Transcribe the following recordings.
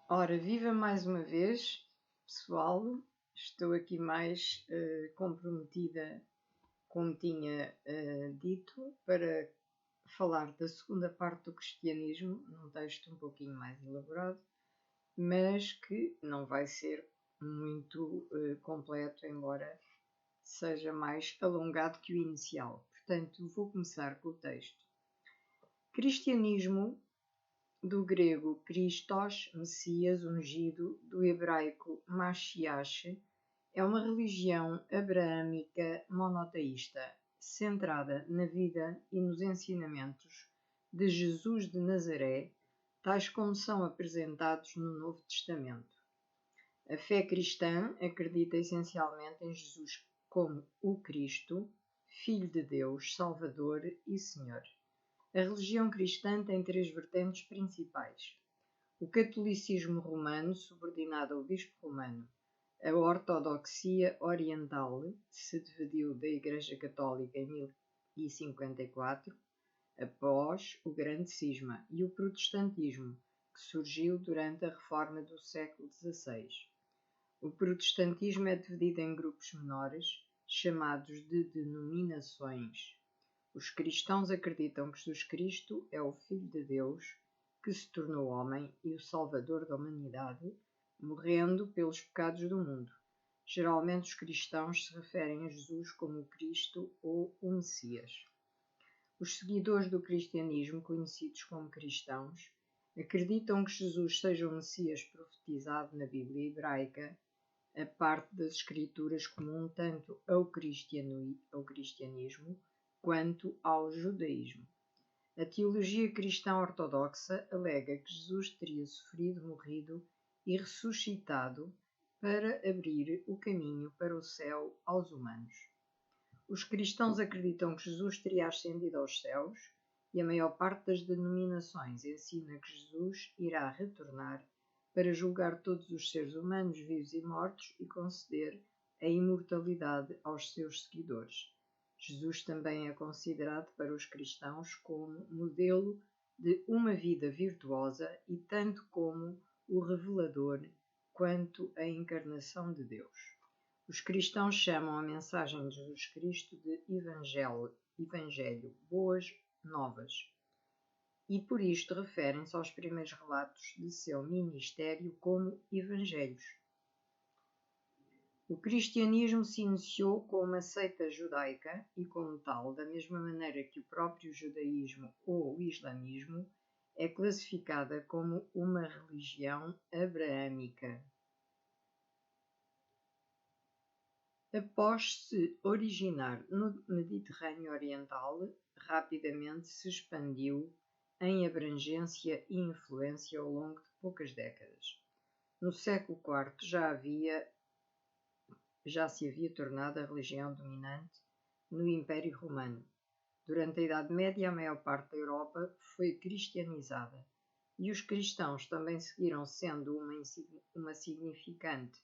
Ora, viva mais uma vez, pessoal. Estou aqui mais comprometida, como tinha dito, para falar da segunda parte do cristianismo, num texto um pouquinho mais elaborado, mas que não vai ser muito completo, embora seja mais alongado que o inicial. Portanto, vou começar com o texto. Cristianismo, do grego Christos, Messias, ungido, do hebraico Mashiach, é uma religião abraâmica monoteísta, centrada na vida e nos ensinamentos de Jesus de Nazaré, tais como são apresentados no Novo Testamento. A fé cristã acredita essencialmente em Jesus como o Cristo, Filho de Deus, Salvador e Senhor. A religião cristã tem três vertentes principais: o catolicismo romano, subordinado ao bispo romano, a ortodoxia oriental, que se dividiu da Igreja Católica em 1054, após o Grande Cisma, e o protestantismo, que surgiu durante a Reforma do século XVI. O protestantismo é dividido em grupos menores, chamados de denominações. Os cristãos acreditam que Jesus Cristo é o Filho de Deus, que se tornou homem e o Salvador da humanidade, morrendo pelos pecados do mundo. Geralmente os cristãos se referem a Jesus como o Cristo ou o Messias. Os seguidores do cristianismo, conhecidos como cristãos, acreditam que Jesus seja o Messias profetizado na Bíblia hebraica, a parte das Escrituras comum tanto ao cristianismo quanto ao judaísmo. A teologia cristã ortodoxa alega que Jesus teria sofrido, morrido e ressuscitado para abrir o caminho para o céu aos humanos. Os cristãos acreditam que Jesus teria ascendido aos céus e a maior parte das denominações ensina que Jesus irá retornar para julgar todos os seres humanos, vivos e mortos, e conceder a imortalidade aos seus seguidores. Jesus também é considerado para os cristãos como modelo de uma vida virtuosa e tanto como o revelador quanto a encarnação de Deus. Os cristãos chamam a mensagem de Jesus Cristo de Evangelho, boas novas, e por isto referem-se aos primeiros relatos de seu ministério como evangelhos. O cristianismo se iniciou com uma seita judaica e, como tal, da mesma maneira que o próprio judaísmo ou o islamismo, é classificada como uma religião abraâmica. Após se originar no Mediterrâneo Oriental, rapidamente se expandiu em abrangência e influência ao longo de poucas décadas. No século IV já se havia tornado a religião dominante no Império Romano. Durante a Idade Média, a maior parte da Europa foi cristianizada e os cristãos também seguiram sendo uma significante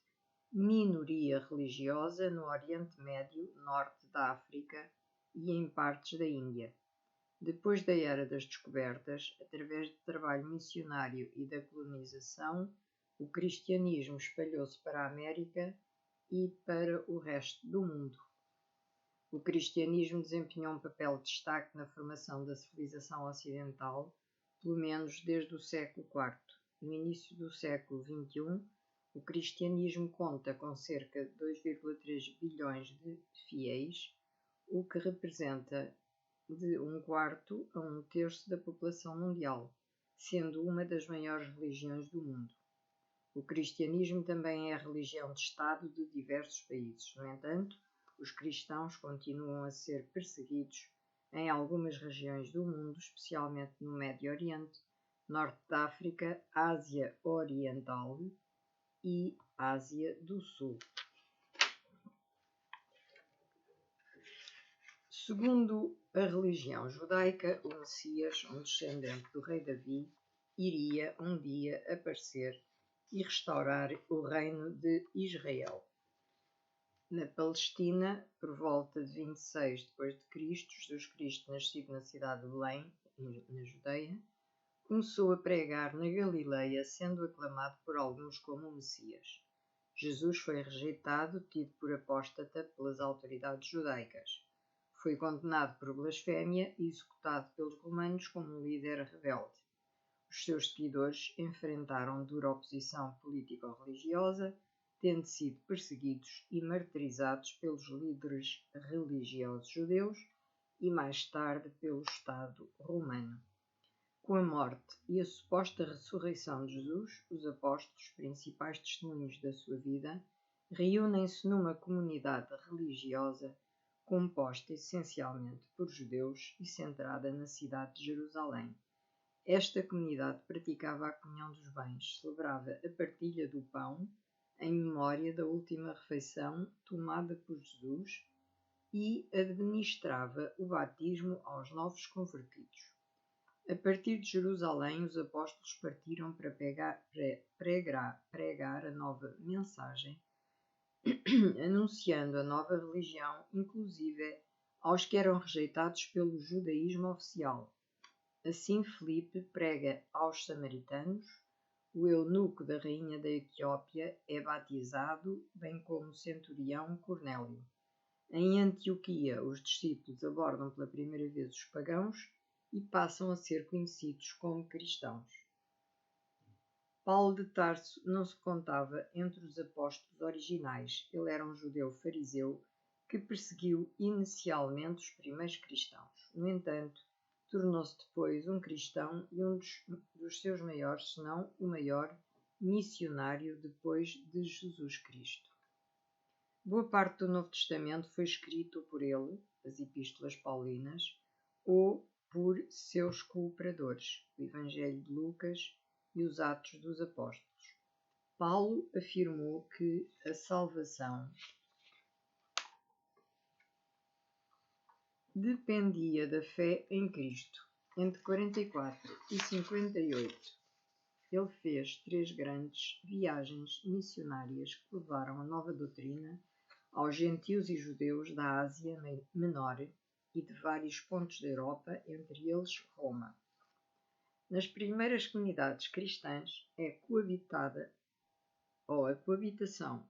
minoria religiosa no Oriente Médio, norte da África e em partes da Índia. Depois da Era das Descobertas, através do trabalho missionário e da colonização, o cristianismo espalhou-se para a América e para o resto do mundo. O cristianismo desempenhou um papel de destaque na formação da civilização ocidental, pelo menos desde o século IV. No início do século XXI, o cristianismo conta com cerca de 2,3 bilhões de fiéis, o que representa de 1/4 a 1/3 da população mundial, sendo uma das maiores religiões do mundo. O cristianismo também é a religião de Estado de diversos países. No entanto, os cristãos continuam a ser perseguidos em algumas regiões do mundo, especialmente no Médio Oriente, Norte da África, Ásia Oriental e Ásia do Sul. Segundo a religião judaica, o Messias, um descendente do rei Davi, iria um dia aparecer e restaurar o reino de Israel. Na Palestina, por volta de 26 d.C., Jesus Cristo, nascido na cidade de Belém, na Judeia, começou a pregar na Galileia, sendo aclamado por alguns como o Messias. Jesus foi rejeitado, tido por apóstata pelas autoridades judaicas. Foi condenado por blasfémia e executado pelos romanos como um líder rebelde. Os seus seguidores enfrentaram dura oposição político-religiosa, tendo sido perseguidos e martirizados pelos líderes religiosos judeus e mais tarde pelo Estado romano. Com a morte e a suposta ressurreição de Jesus, os apóstolos, principais testemunhos da sua vida, reúnem-se numa comunidade religiosa composta essencialmente por judeus e centrada na cidade de Jerusalém. Esta comunidade praticava a comunhão dos bens, celebrava a partilha do pão em memória da última refeição tomada por Jesus e administrava o batismo aos novos convertidos. A partir de Jerusalém, os apóstolos partiram para pregar a nova mensagem, anunciando a nova religião, inclusive aos que eram rejeitados pelo judaísmo oficial. Assim, Filipe prega aos samaritanos, o eunuco da rainha da Etiópia é batizado, bem como o centurião Cornélio. Em Antioquia, os discípulos abordam pela primeira vez os pagãos e passam a ser conhecidos como cristãos. Paulo de Tarso não se contava entre os apóstolos originais. Ele era um judeu fariseu que perseguiu inicialmente os primeiros cristãos. No entanto, tornou-se depois um cristão e um dos seus maiores, se não o maior, missionário depois de Jesus Cristo. Boa parte do Novo Testamento foi escrito por ele, as Epístolas Paulinas, ou por seus cooperadores, o Evangelho de Lucas e os Atos dos Apóstolos. Paulo afirmou que a salvação dependia da fé em Cristo. Entre 44 e 58, ele fez 3 grandes viagens missionárias que levaram a nova doutrina aos gentios e judeus da Ásia Menor e de vários pontos da Europa, entre eles Roma. Nas primeiras comunidades cristãs a coabitação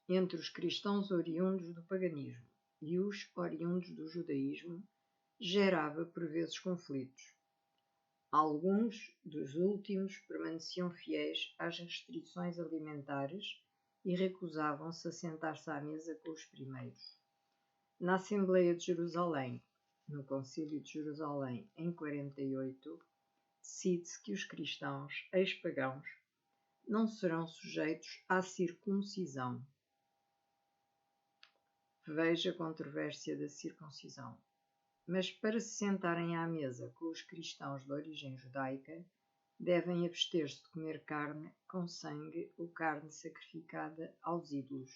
entre os cristãos oriundos do paganismo e os oriundos do judaísmo gerava por vezes conflitos. Alguns dos últimos permaneciam fiéis às restrições alimentares e recusavam-se a sentar-se à mesa com os primeiros. Na Assembleia de Jerusalém, no Concílio de Jerusalém, em 48, decide-se que os cristãos ex-pagãos não serão sujeitos à circuncisão. Veja a controvérsia da circuncisão. Mas para se sentarem à mesa com os cristãos de origem judaica, devem abster-se de comer carne com sangue ou carne sacrificada aos ídolos.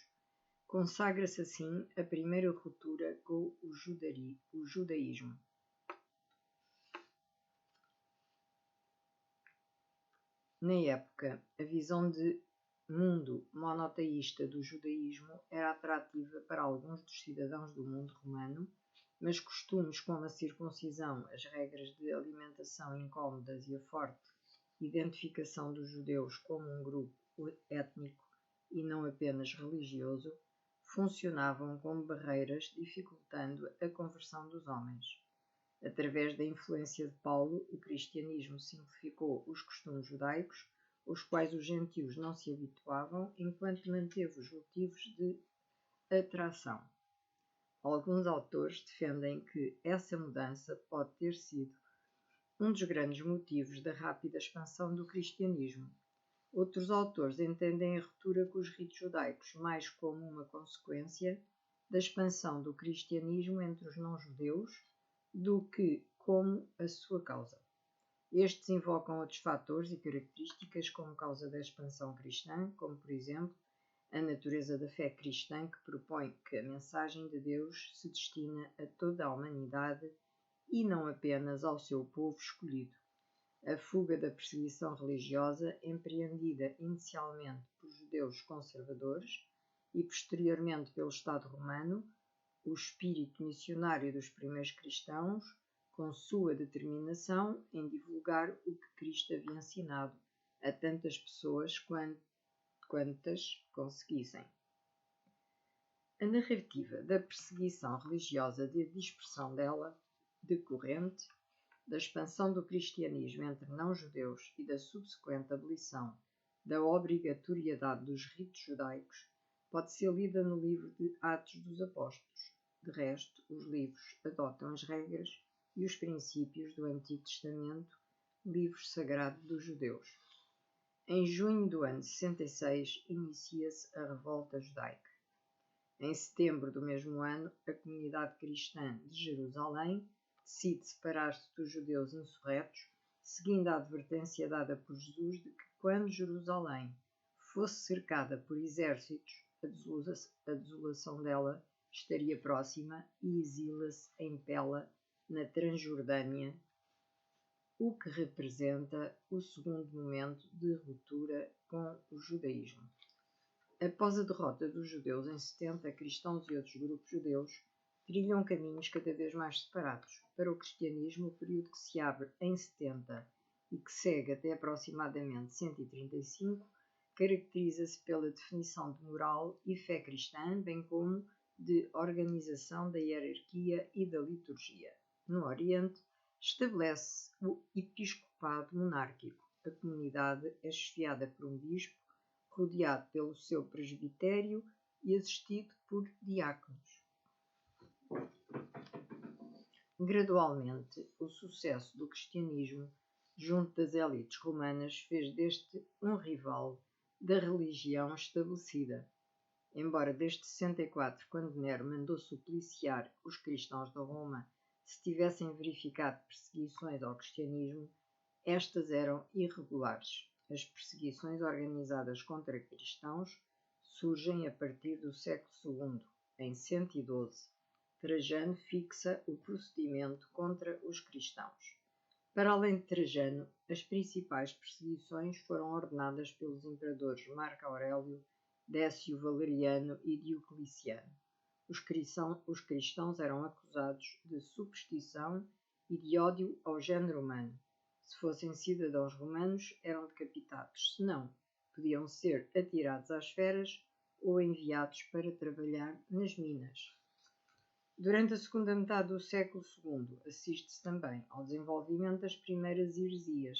Consagra-se assim a primeira ruptura com o judaísmo. Na época, a visão de mundo monoteísta do judaísmo era atrativa para alguns dos cidadãos do mundo romano, mas costumes como a circuncisão, as regras de alimentação incômodas e a forte identificação dos judeus como um grupo étnico e não apenas religioso, funcionavam como barreiras dificultando a conversão dos homens. Através da influência de Paulo, o cristianismo simplificou os costumes judaicos, aos quais os gentios não se habituavam, enquanto manteve os motivos de atração. Alguns autores defendem que essa mudança pode ter sido um dos grandes motivos da rápida expansão do cristianismo. Outros autores entendem a ruptura com os ritos judaicos mais como uma consequência da expansão do cristianismo entre os não-judeus do que como a sua causa. Estes invocam outros fatores e características como causa da expansão cristã, como, por exemplo, a natureza da fé cristã que propõe que a mensagem de Deus se destina a toda a humanidade e não apenas ao seu povo escolhido. A fuga da perseguição religiosa, empreendida inicialmente por judeus conservadores e posteriormente pelo Estado romano, o espírito missionário dos primeiros cristãos, com sua determinação em divulgar o que Cristo havia ensinado a tantas pessoas quantas conseguissem. A narrativa da perseguição religiosa e a dispersão dela decorrente, da expansão do cristianismo entre não-judeus e da subsequente abolição da obrigatoriedade dos ritos judaicos, pode ser lida no livro de Atos dos Apóstolos. De resto, os livros adotam as regras e os princípios do Antigo Testamento, livro sagrado dos judeus. Em junho do ano 66, inicia-se a Revolta Judaica. Em setembro do mesmo ano, a comunidade cristã de Jerusalém decide separar-se dos judeus insurretos, seguindo a advertência dada por Jesus de que, quando Jerusalém fosse cercada por exércitos, a desolação dela estaria próxima e exila-se em Pela, na Transjordânia, o que representa o segundo momento de ruptura com o judaísmo. Após a derrota dos judeus em 70, cristãos e outros grupos judeus trilham caminhos cada vez mais separados. Para o cristianismo, o período que se abre em 70 e que segue até aproximadamente 135 caracteriza-se pela definição de moral e fé cristã, bem como de organização da hierarquia e da liturgia. No Oriente, estabelece o episcopado monárquico. A comunidade é chefiada por um bispo, rodeado pelo seu presbitério e assistido por diáconos. Gradualmente, o sucesso do cristianismo junto das elites romanas fez deste um rival da religião estabelecida. Embora desde 64, quando Nero mandou supliciar os cristãos de Roma, se tivessem verificado perseguições ao cristianismo, estas eram irregulares. As perseguições organizadas contra cristãos surgem a partir do século II. Em 112, Trajano fixa o procedimento contra os cristãos. Para além de Trajano, as principais perseguições foram ordenadas pelos imperadores Marco Aurélio, Décio Valeriano e Diocleciano. Os cristãos eram acusados de superstição e de ódio ao género humano. Se fossem cidadãos romanos, eram decapitados. Se não, podiam ser atirados às feras ou enviados para trabalhar nas minas. Durante a segunda metade do século II, assiste-se também ao desenvolvimento das primeiras heresias.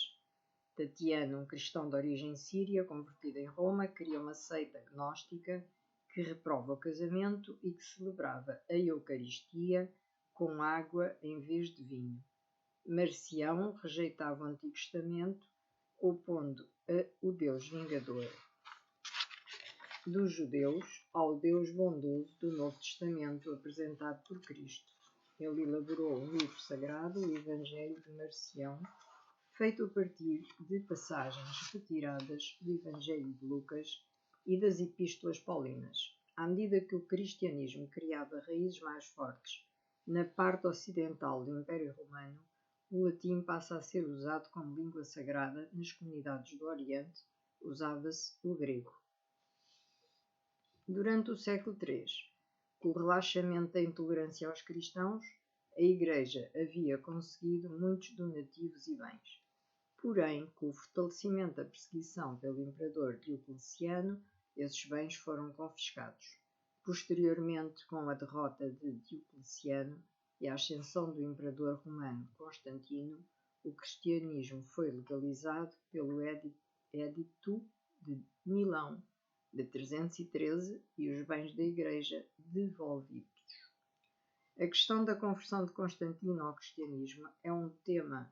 Tatiano, um cristão de origem síria, convertido em Roma, cria uma seita gnóstica que reprova o casamento e que celebrava a Eucaristia com água em vez de vinho. Marcião rejeitava o Antigo Testamento, opondo o Deus vingador dos judeus ao Deus bondoso do Novo Testamento apresentado por Cristo. Ele elaborou um livro sagrado, o Evangelho de Marcião, feito a partir de passagens retiradas do Evangelho de Lucas e das Epístolas Paulinas. À medida que o cristianismo criava raízes mais fortes na parte ocidental do Império Romano, o latim passa a ser usado como língua sagrada. Nas comunidades do Oriente usava-se o grego. Durante o século III, com o relaxamento da intolerância aos cristãos, a Igreja havia conseguido muitos donativos e bens. Porém, com o fortalecimento da perseguição pelo imperador Diocleciano, esses bens foram confiscados. Posteriormente, com a derrota de Diocleciano e a ascensão do imperador romano Constantino, o cristianismo foi legalizado pelo Edito de Milão de 313 e os bens da Igreja devolvidos. A questão da conversão de Constantino ao cristianismo é um tema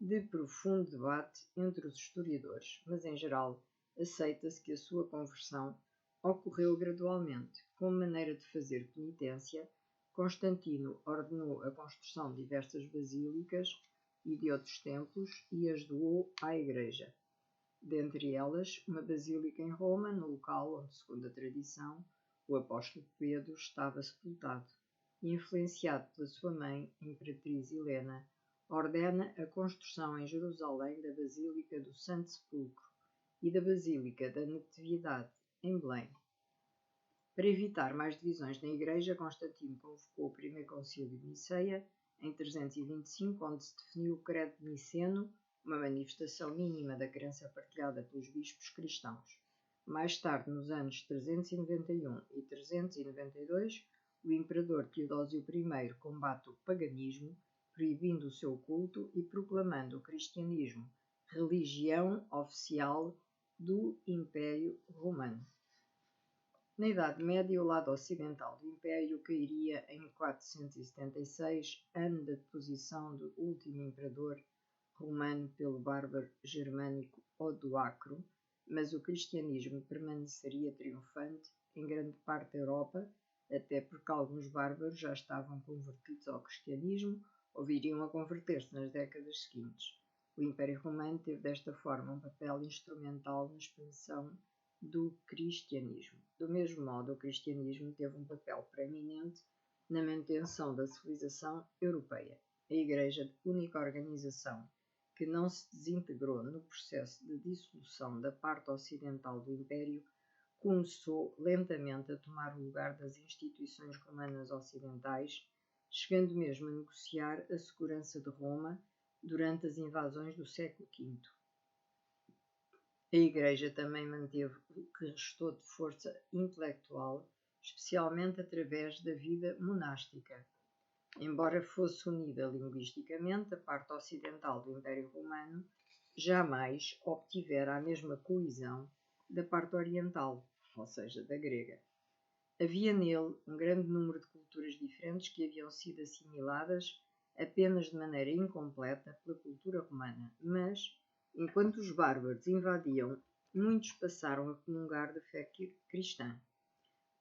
de profundo debate entre os historiadores, mas em geral aceita-se que a sua conversão ocorreu gradualmente. Como maneira de fazer penitência, Constantino ordenou a construção de diversas basílicas e de outros templos e as doou à Igreja. Dentre elas, uma basílica em Roma, no local onde, segundo a tradição, o apóstolo Pedro estava sepultado, e influenciado pela sua mãe, a imperatriz Helena, ordena a construção em Jerusalém da Basílica do Santo Sepulcro e da Basílica da Natividade, em Belém. Para evitar mais divisões na Igreja, Constantino convocou o primeiro concílio de Niceia em 325, onde se definiu o Credo de Niceno, uma manifestação mínima da crença partilhada pelos bispos cristãos. Mais tarde, nos anos 391 e 392, o imperador Teodósio I combate o paganismo, proibindo o seu culto e proclamando o cristianismo religião oficial do Império Romano. Na Idade Média, o lado ocidental do Império cairia em 476, ano da deposição do último imperador romano pelo bárbaro germânico Odoacro, mas o cristianismo permaneceria triunfante em grande parte da Europa, até porque alguns bárbaros já estavam convertidos ao cristianismo ou viriam a converter-se nas décadas seguintes. O Império Romano teve desta forma um papel instrumental na expansão do cristianismo. Do mesmo modo, o cristianismo teve um papel preeminente na manutenção da civilização europeia. A Igreja, única organização que não se desintegrou no processo de dissolução da parte ocidental do Império, começou lentamente a tomar o lugar das instituições romanas ocidentais, chegando mesmo a negociar a segurança de Roma durante as invasões do século V. A Igreja também manteve o que restou de força intelectual, especialmente através da vida monástica. Embora fosse unida linguisticamente, a parte ocidental do Império Romano jamais obtivera a mesma coesão da parte oriental, ou seja, da grega. Havia nele um grande número de culturas diferentes que haviam sido assimiladas apenas de maneira incompleta pela cultura romana, mas, enquanto os bárbaros invadiam, muitos passaram a comungar da fé cristã.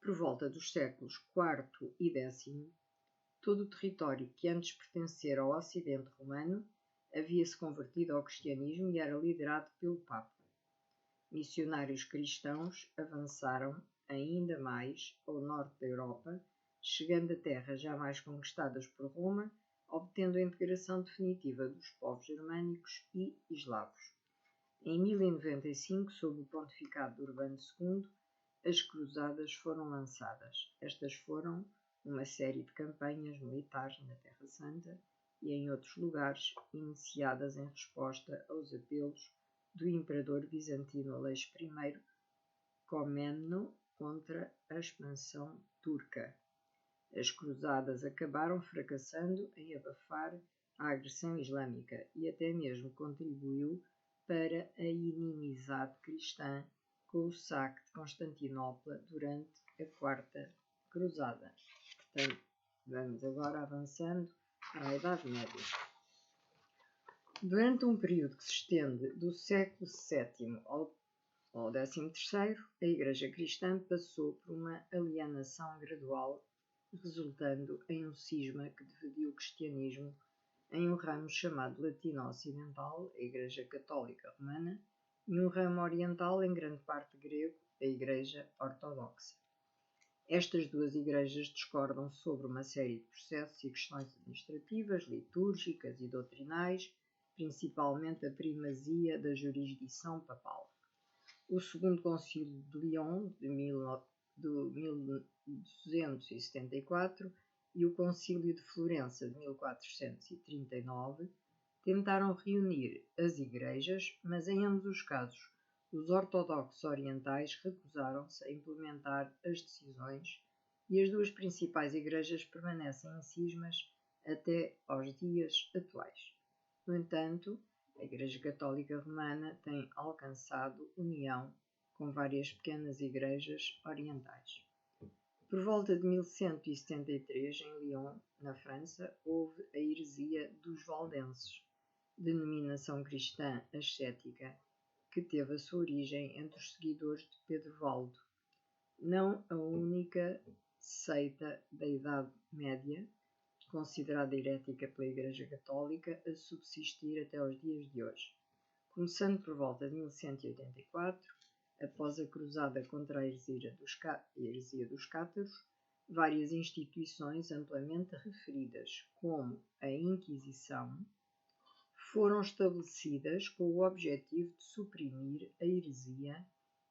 Por volta dos séculos IV e X, todo o território que antes pertencera ao Ocidente romano havia-se convertido ao cristianismo e era liderado pelo Papa. Missionários cristãos avançaram ainda mais ao norte da Europa, chegando a terras jamais conquistadas por Roma, obtendo a integração definitiva dos povos germânicos e eslavos. Em 1095, sob o pontificado de Urbano II, as cruzadas foram lançadas. Estas foram uma série de campanhas militares na Terra Santa e em outros lugares, iniciadas em resposta aos apelos do imperador bizantino Aleixo I Comneno contra a expansão turca. As cruzadas acabaram fracassando em abafar a agressão islâmica e até mesmo contribuiu para a inimizade cristã com o saque de Constantinopla durante a Quarta Cruzada. Portanto, vamos agora avançando para a Idade Média. Durante um período que se estende do século VII ao XIII, a Igreja Cristã passou por uma alienação gradual, resultando em um cisma que dividiu o cristianismo em um ramo chamado Latino-Ocidental, a Igreja Católica Romana, e um ramo oriental, em grande parte grego, a Igreja Ortodoxa. Estas duas igrejas discordam sobre uma série de processos e questões administrativas, litúrgicas e doutrinais, principalmente a primazia da jurisdição papal. O Segundo Concílio de Lyon, de 1274, e o Concílio de Florença, de 1439, tentaram reunir as igrejas, mas em ambos os casos os ortodoxos orientais recusaram-se a implementar as decisões e as duas principais igrejas permanecem em cismas até aos dias atuais. No entanto, a Igreja Católica Romana tem alcançado união com várias pequenas igrejas orientais. Por volta de 1173, em Lyon, na França, houve a heresia dos valdenses, denominação cristã ascética, que teve a sua origem entre os seguidores de Pedro Valdo, não a única seita da Idade Média, considerada herética pela Igreja Católica, a subsistir até aos dias de hoje. Começando por volta de 1184, após a cruzada contra a heresia dos cátaros, várias instituições amplamente referidas, como a Inquisição, foram estabelecidas com o objetivo de suprimir a heresia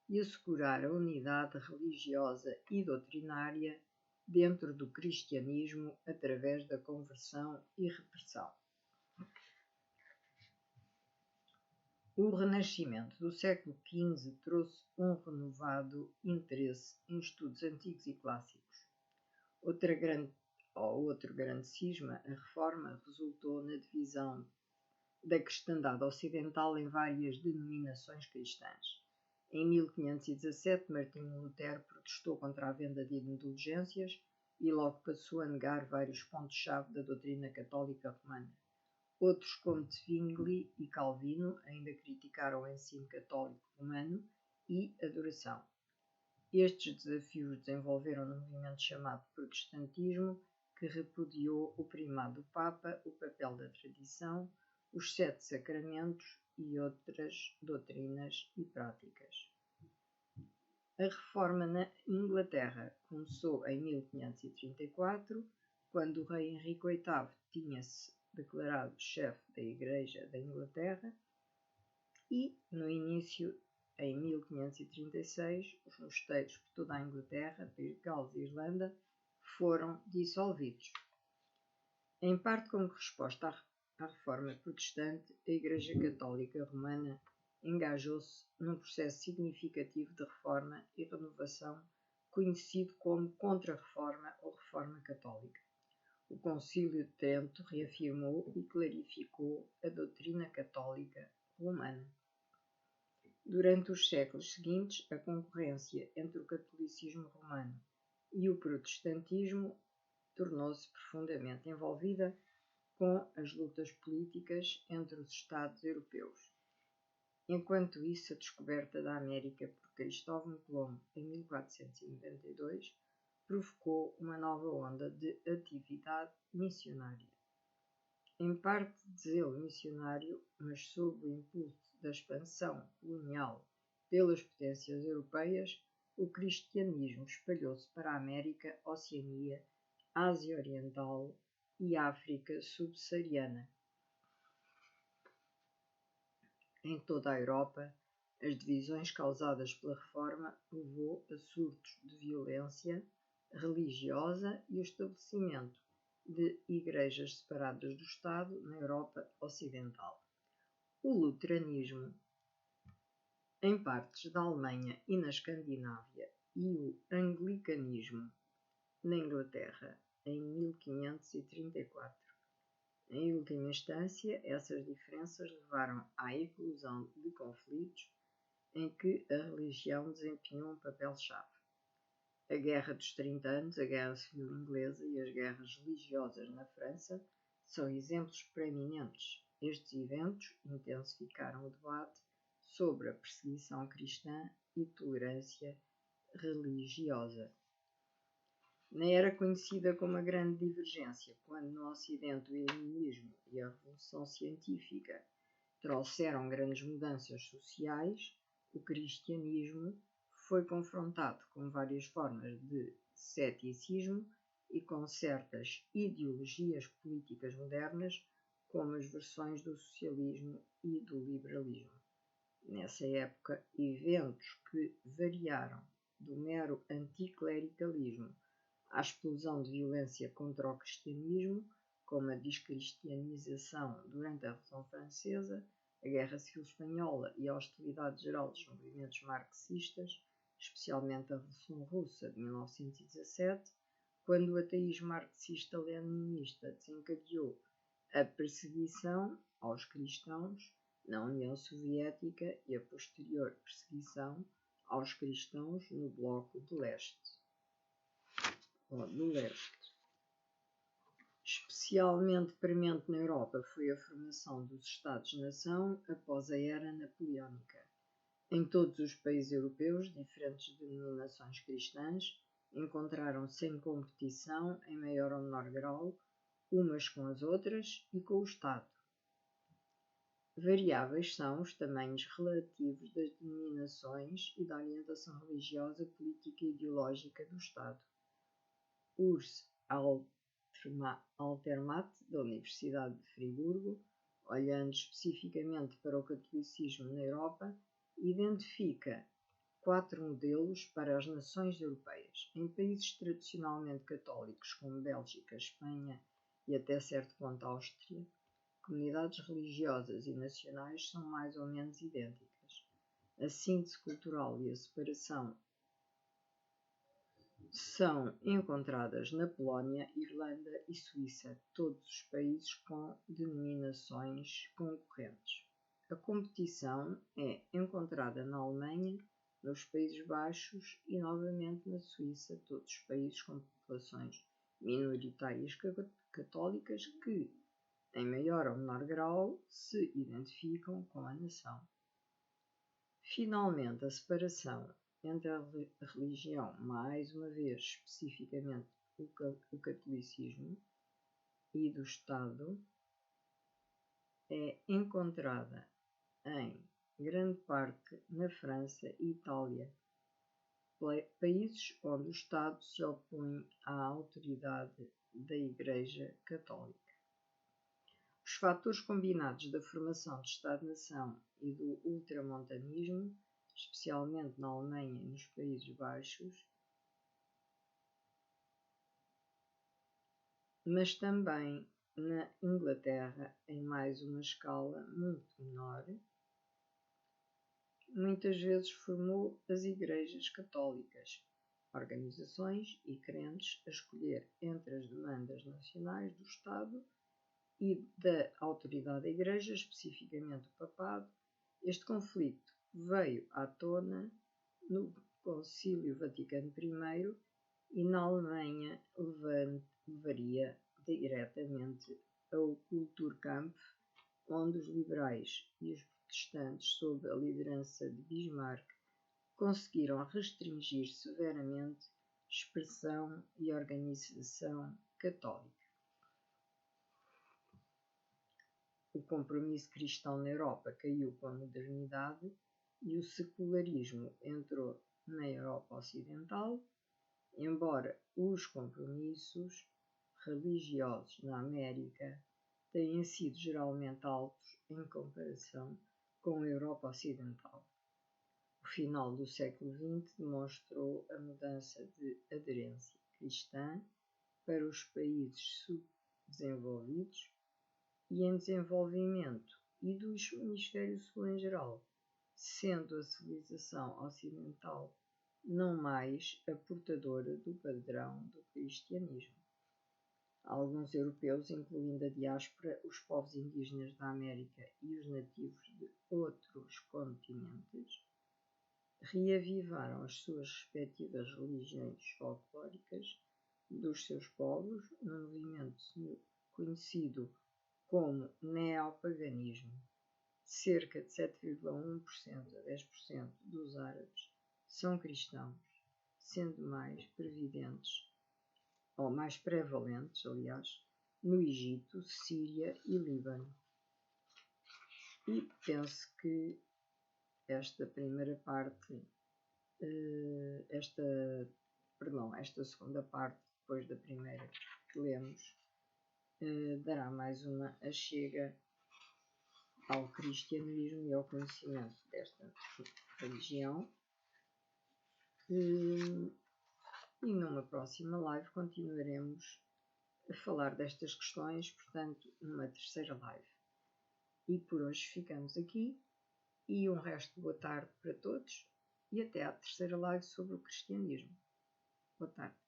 e assegurar a unidade religiosa e doutrinária dentro do cristianismo através da conversão e repressão. O Renascimento do século XV trouxe um renovado interesse em estudos antigos e clássicos. Outro grande cisma, a Reforma, resultou na divisão da cristandade ocidental em várias denominações cristãs. Em 1517, Martinho Lutero protestou contra a venda de indulgências e logo passou a negar vários pontos-chave da doutrina católica romana. Outros, como Zwingli e Calvino, ainda criticaram o ensino católico romano e adoração. Estes desafios desenvolveram um movimento chamado protestantismo, que repudiou o primado do Papa, o papel da tradição, os 7 sacramentos e outras doutrinas e práticas. A Reforma na Inglaterra começou em 1534, quando o rei Henrique VIII tinha-se declarado chefe da Igreja da Inglaterra, e no início, em 1536, os mosteiros por toda a Inglaterra, País de Gales e Irlanda foram dissolvidos. Em parte como resposta à Reforma Protestante, a Igreja Católica Romana engajou-se num processo significativo de reforma e renovação conhecido como Contra-Reforma ou Reforma Católica. O Concílio de Trento reafirmou e clarificou a doutrina católica romana. Durante os séculos seguintes, a concorrência entre o catolicismo romano e o protestantismo tornou-se profundamente envolvida com as lutas políticas entre os Estados europeus. Enquanto isso, a descoberta da América por Cristóvão Colombo em 1492 provocou uma nova onda de atividade missionária. Em parte de zelo missionário, mas sob o impulso da expansão colonial pelas potências europeias, o cristianismo espalhou-se para a América, Oceania, Ásia Oriental e África subsaariana. Em toda a Europa, as divisões causadas pela Reforma levou a surtos de violência religiosa e o estabelecimento de igrejas separadas do Estado na Europa Ocidental. O luteranismo, em partes da Alemanha e na Escandinávia, e o anglicanismo na Inglaterra, em 1534. Em última instância, essas diferenças levaram à eclosão de conflitos em que a religião desempenhou um papel-chave. A Guerra dos 30 Anos, a Guerra Civil Inglesa e as guerras religiosas na França são exemplos preeminentes. Estes eventos intensificaram o debate sobre a perseguição cristã e tolerância religiosa. Na era conhecida como a Grande Divergência, quando no Ocidente o iluminismo e a Revolução Científica trouxeram grandes mudanças sociais, o cristianismo foi confrontado com várias formas de ceticismo e com certas ideologias políticas modernas, como as versões do socialismo e do liberalismo. Nessa época, eventos que variaram do mero anticlericalismo à explosão de violência contra o cristianismo, como a descristianização durante a Revolução Francesa, a Guerra Civil Espanhola e a hostilidade geral dos movimentos marxistas, especialmente a Revolução Russa de 1917, quando o ateísmo marxista-leninista desencadeou a perseguição aos cristãos na União Soviética e a posterior perseguição aos cristãos no Bloco de Leste. Especialmente premente na Europa foi a formação dos Estados-nação após a era napoleónica. Em todos os países europeus, diferentes denominações cristãs encontraram-se em competição, em maior ou menor grau, umas com as outras e com o Estado. Variáveis são os tamanhos relativos das denominações e da orientação religiosa, política e ideológica do Estado. Urs Altermatt, da Universidade de Friburgo, olhando especificamente para o catolicismo na Europa, identifica 4 modelos para as nações europeias. Em países tradicionalmente católicos como Bélgica, Espanha e até certo ponto Áustria, comunidades religiosas e nacionais são mais ou menos idênticas. A síntese cultural e a separação são encontradas na Polónia, Irlanda e Suíça, todos os países com denominações concorrentes. A competição é encontrada na Alemanha, nos Países Baixos e novamente na Suíça, todos os países com populações minoritárias católicas que, em maior ou menor grau, se identificam com a nação. Finalmente, a separação entre a religião, mais uma vez especificamente o catolicismo, e do Estado, é encontrada em grande parte na França e Itália, países onde o Estado se opõe à autoridade da Igreja Católica. Os fatores combinados da formação de Estado-nação e do ultramontanismo, especialmente na Alemanha e nos Países Baixos, mas também na Inglaterra, em mais uma escala muito menor, muitas vezes formou as igrejas católicas, organizações e crentes a escolher entre as demandas nacionais do Estado e da autoridade da Igreja, especificamente o Papado. Este conflito veio à tona no Concílio Vaticano I e na Alemanha levaria diretamente ao Kulturkampf, onde os liberais e os protestantes, sob a liderança de Bismarck, conseguiram restringir severamente expressão e organização católica. O compromisso cristão na Europa caiu com a modernidade e o secularismo entrou na Europa Ocidental, embora os compromissos religiosos na América tenham sido geralmente altos em comparação com a Europa Ocidental. O final do século XX demonstrou a mudança de aderência cristã para os países subdesenvolvidos e em desenvolvimento e do hemisfério sul em geral, sendo a civilização ocidental não mais a portadora do padrão do cristianismo. Alguns europeus, incluindo a diáspora, os povos indígenas da América e os nativos de outros continentes, reavivaram as suas respectivas religiões folclóricas dos seus povos num movimento conhecido como neopaganismo. Cerca de 7,1% a 10% dos árabes são cristãos, sendo mais prevalentes, no Egito, Síria e Líbano. E penso que esta primeira parte, esta segunda parte, depois da primeira que lemos, dará mais uma achega ao cristianismo e ao conhecimento desta religião. E numa próxima live continuaremos a falar destas questões, portanto, numa terceira live. E por hoje ficamos aqui, e um resto de boa tarde para todos, e até à terceira live sobre o cristianismo. Boa tarde.